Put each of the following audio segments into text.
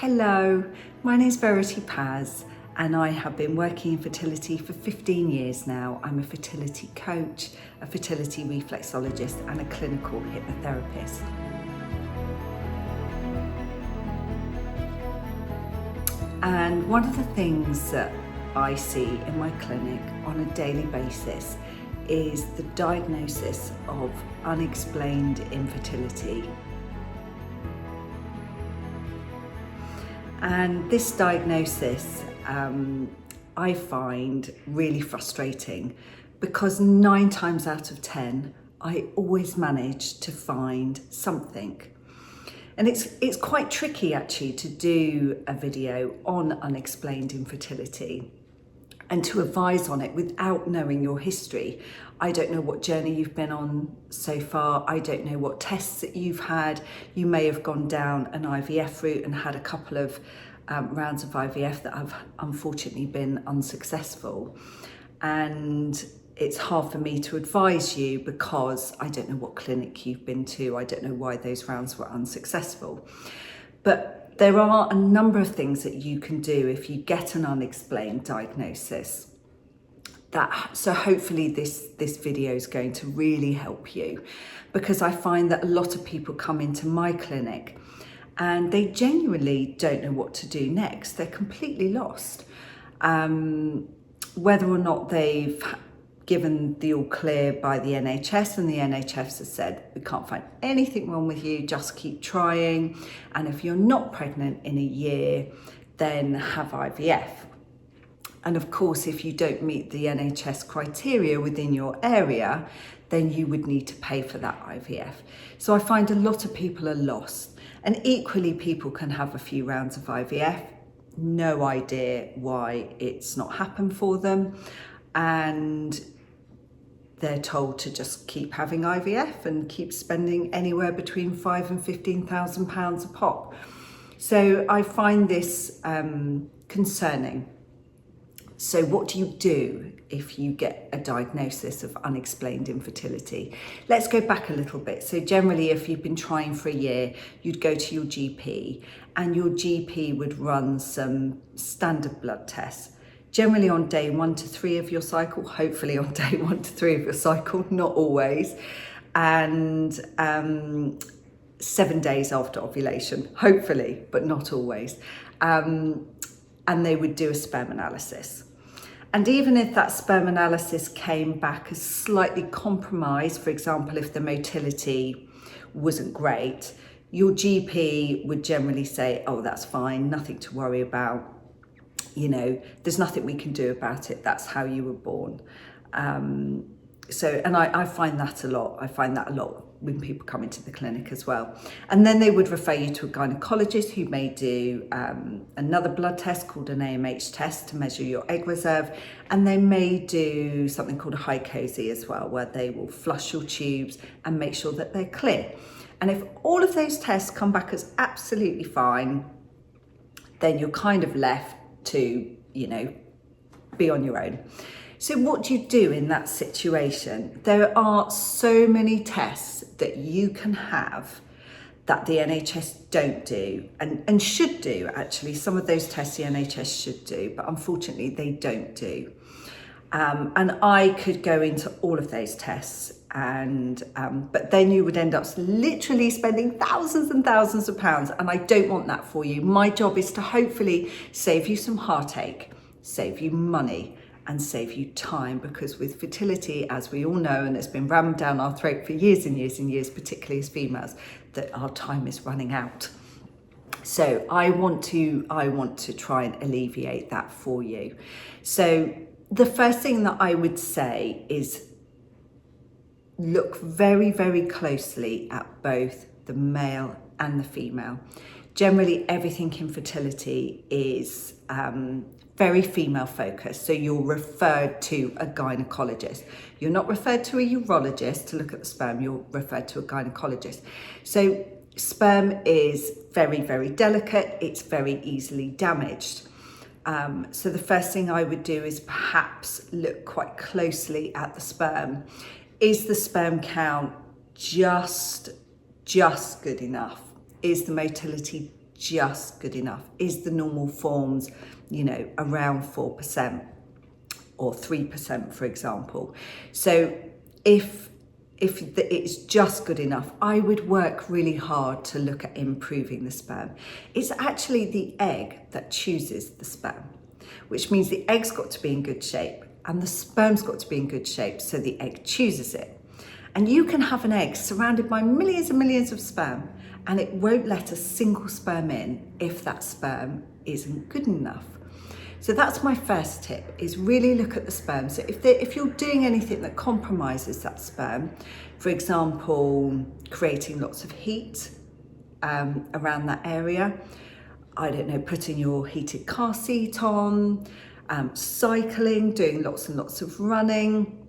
Hello, my name is Verity Paz and I have been working in fertility for 15 years now. I'm a fertility coach, a fertility reflexologist and a clinical hypnotherapist. And one of the things that I see in my clinic on a daily basis is the diagnosis of unexplained infertility. And this diagnosis I find really frustrating because 9 times out of 10, I always manage to find something. And it's quite tricky actually to do a video on unexplained infertility and to advise on it without knowing your history. I don't know what journey you've been on so far. I don't know what tests that you've had. You may have gone down an IVF route and had a couple of rounds of IVF that have unfortunately been unsuccessful. And it's hard for me to advise you because I don't know what clinic you've been to. I don't know why those rounds were unsuccessful. But there are a number of things that you can do if you get an unexplained diagnosis. So hopefully this video is going to really help you, because I find that a lot of people come into my clinic and they genuinely don't know what to do next. They're completely lost. Whether or not they've given the all clear by the NHS and the NHS has said, we can't find anything wrong with you, just keep trying. And if you're not pregnant in a year, then have IVF. And of course, if you don't meet the NHS criteria within your area, then you would need to pay for that IVF. So I find a lot of people are lost. And equally, people can have a few rounds of IVF, no idea why it's not happened for them. And they're told to just keep having IVF and keep spending anywhere between £5,000 and £15,000 a pop. So I find this concerning. So what do you do if you get a diagnosis of unexplained infertility? Let's go back a little bit. So generally, if you've been trying for a year, you'd go to your GP and your GP would run some standard blood tests, generally on day 1 to 3 of your cycle, hopefully on day 1 to 3 of your cycle, not always, and 7 days after ovulation, hopefully, but not always. And they would do a sperm analysis. And even if that sperm analysis came back as slightly compromised, for example, if the motility wasn't great, your GP would generally say, oh, that's fine, nothing to worry about. You know, there's nothing we can do about it. That's how you were born. And I find that a lot. I find that a lot when people come into the clinic as well. And then they would refer you to a gynecologist who may do another blood test called an AMH test to measure your egg reserve. And they may do something called a high COSY as well, where they will flush your tubes and make sure that they're clear. And if all of those tests come back as absolutely fine, then you're kind of left to, you know, be on your own. So what do you do in that situation? There are so many tests that you can have that the NHS don't do and should do, actually. Some of those tests the NHS should do, but unfortunately they don't do. And I could go into all of those tests, and but then you would end up literally spending thousands and thousands of pounds, and I don't want that for you. My job is to hopefully save you some heartache, save you money, and save you time, because with fertility, as we all know, and it's been rammed down our throat for years and years and years, particularly as females, that our time is running out. So I want to try and alleviate that for you. So the first thing that I would say is look very, very closely at both the male and the female. Generally, everything in fertility is very female focused. So you're referred to a gynecologist. You're not referred to a urologist to look at the sperm, you're referred to a gynecologist. So sperm is very, very delicate. It's very easily damaged. So the first thing I would do is perhaps look quite closely at the sperm. Is the sperm count just good enough? Is the motility just good enough? Is the normal forms, around 4% or 3%, for example? So if it's just good enough, I would work really hard to look at improving the sperm. It's actually the egg that chooses the sperm, which means the egg's got to be in good shape and the sperm's got to be in good shape, so the egg chooses it. And you can have an egg surrounded by millions and millions of sperm, and it won't let a single sperm in if that sperm isn't good enough. So that's my first tip, is really look at the sperm. So if you're doing anything that compromises that sperm, for example, creating lots of heat around that area, I don't know, putting your heated car seat on, cycling, doing lots and lots of running,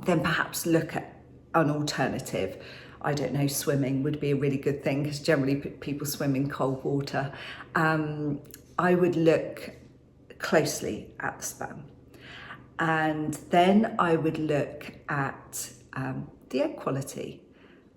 then perhaps look at an alternative. I don't know, swimming would be a really good thing, because generally people swim in cold water. I would look closely at the sperm, and then I would look at the egg quality.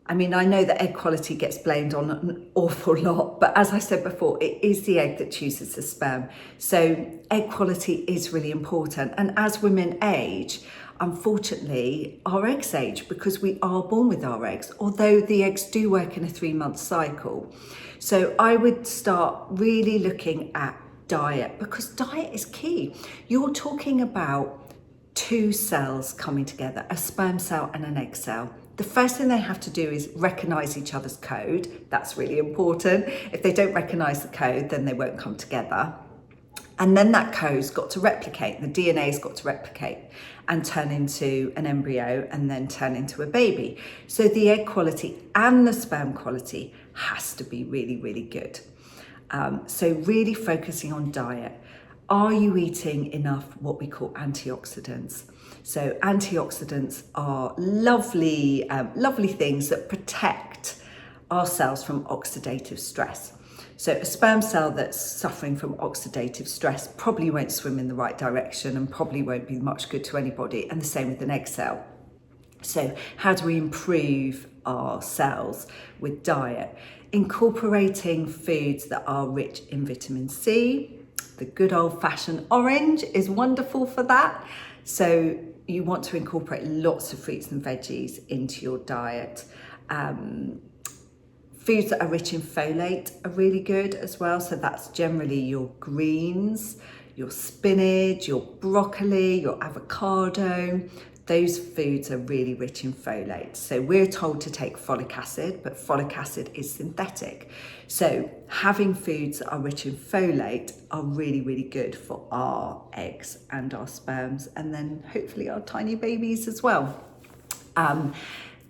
I mean, I know that egg quality gets blamed on an awful lot, but as I said before, it is the egg that chooses the sperm. So egg quality is really important. And as women age, unfortunately, our eggs age because we are born with our eggs, although the eggs do work in a 3-month cycle. So I would start really looking at diet, because diet is key. You're talking about 2 cells coming together, a sperm cell and an egg cell. The first thing they have to do is recognise each other's code. That's really important. If they don't recognise the code, then they won't come together. And then that code's got to replicate, the DNA's got to replicate and turn into an embryo and then turn into a baby. So the egg quality and the sperm quality has to be really, really good. So really focusing on diet. Are you eating enough what we call antioxidants? So antioxidants are lovely, lovely things that protect our cells from oxidative stress. So a sperm cell that's suffering from oxidative stress probably won't swim in the right direction and probably won't be much good to anybody, and the same with an egg cell. So how do we improve our cells with diet? Incorporating foods that are rich in vitamin C. The good old-fashioned orange is wonderful for that. So you want to incorporate lots of fruits and veggies into your diet. Foods that are rich in folate are really good as well. So that's generally your greens, your spinach, your broccoli, your avocado. Those foods are really rich in folate. So we're told to take folic acid, but folic acid is synthetic. So having foods that are rich in folate are really, really good for our eggs and our sperms, and then hopefully our tiny babies as well.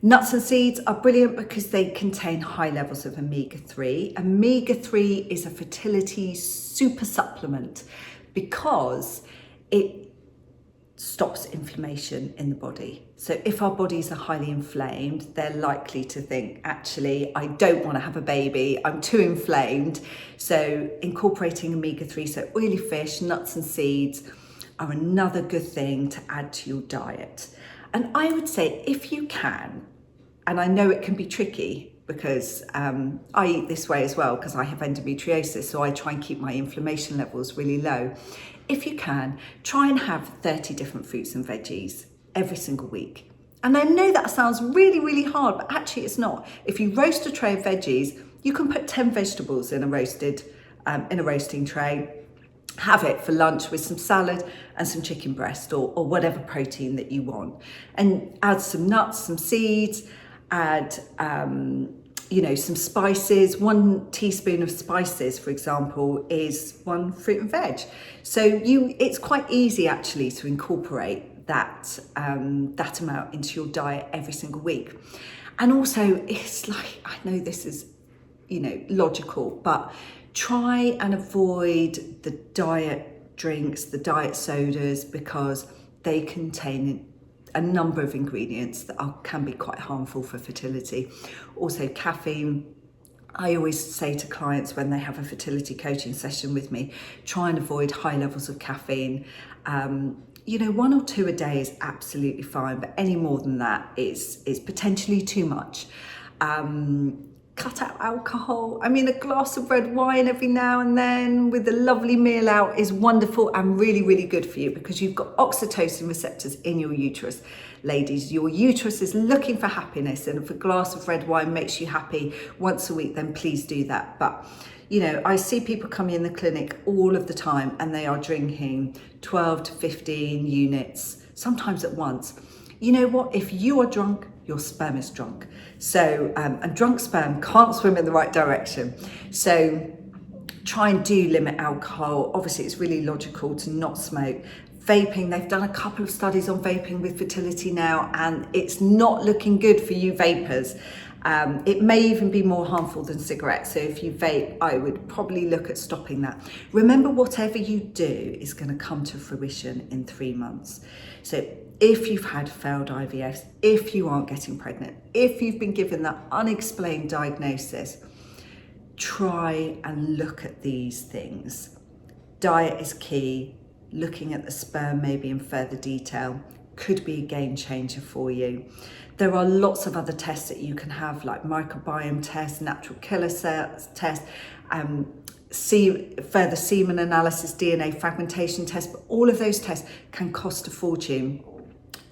Nuts and seeds are brilliant because they contain high levels of omega-3. Omega-3 is a fertility super supplement because it stops inflammation in the body. So if our bodies are highly inflamed, they're likely to think, actually, I don't want to have a baby, I'm too inflamed. So incorporating omega-3, so oily fish, nuts and seeds, are another good thing to add to your diet. And I would say, if you can, and I know it can be tricky because I eat this way as well because I have endometriosis, so I try and keep my inflammation levels really low. If you can, try and have 30 different fruits and veggies every single week. And I know that sounds really, really hard, but actually it's not. If you roast a tray of veggies, you can put 10 vegetables in a roasting tray. Have it for lunch with some salad and some chicken breast or whatever protein that you want. And add some nuts, some seeds, add some spices. 1 teaspoon of spices, for example, is 1 fruit and veg. So it's quite easy actually to incorporate that amount into your diet every single week. And also, it's like, I know this is logical, but try and avoid the diet drinks, the diet sodas, because they contain a number of ingredients that can be quite harmful for fertility. Also caffeine. I always say to clients when they have a fertility coaching session with me, try and avoid high levels of caffeine. 1 or 2 a day is absolutely fine, but any more than that is potentially too much. cut out alcohol. I mean, a glass of red wine every now and then with a lovely meal out is wonderful and really, really good for you, because you've got oxytocin receptors in your uterus. Ladies, your uterus is looking for happiness, and if a glass of red wine makes you happy once a week, then please do that. But you know, I see people coming in the clinic all of the time and they are drinking 12 to 15 units, sometimes at once. You know what? If you are drunk, your sperm is drunk. So, and drunk sperm can't swim in the right direction. So try and do limit alcohol. Obviously, it's really logical to not smoke. Vaping, they've done a couple of studies on vaping with fertility now, and it's not looking good for you vapors. It may even be more harmful than cigarettes. So if you vape, I would probably look at stopping that. Remember, whatever you do is going to come to fruition in 3 months. So if you've had failed IVFs, if you aren't getting pregnant, if you've been given that unexplained diagnosis, try and look at these things. Diet is key. Looking at the sperm maybe in further detail could be a game changer for you. There are lots of other tests that you can have, like microbiome tests, natural killer cells tests, further semen analysis, DNA fragmentation tests, but all of those tests can cost a fortune.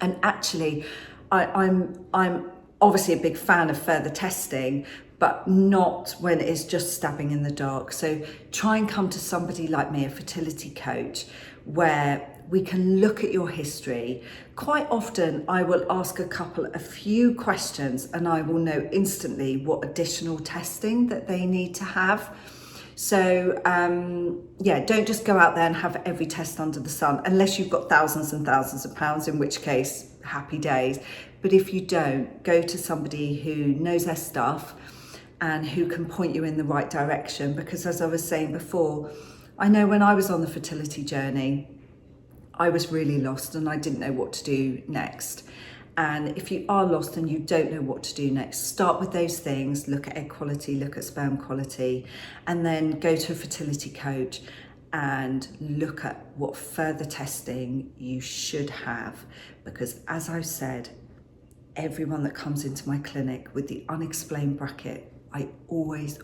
And actually, I'm obviously a big fan of further testing, but not when it's just stabbing in the dark. So try and come to somebody like me, a fertility coach, where we can look at your history. Quite often I will ask a few questions and I will know instantly what additional testing that they need to have. So yeah, don't just go out there and have every test under the sun, unless you've got thousands and thousands of pounds, in which case, happy days. But if you don't, go to somebody who knows their stuff and who can point you in the right direction. Because as I was saying before, I know when I was on the fertility journey, I was really lost and I didn't know what to do next. And if you are lost and you don't know what to do next, start with those things. Look at egg quality, look at sperm quality, and then go to a fertility coach and look at what further testing you should have. Because as I've said, everyone that comes into my clinic with the unexplained bracket, I always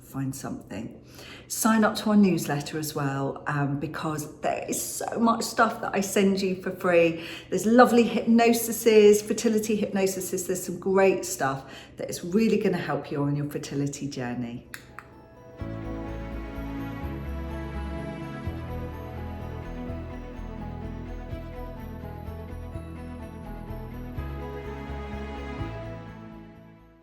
find something. Sign up to our newsletter as well, because there is so much stuff that I send you for free. There's lovely hypnosises, fertility hypnosises. There's some great stuff that is really going to help you on your fertility journey.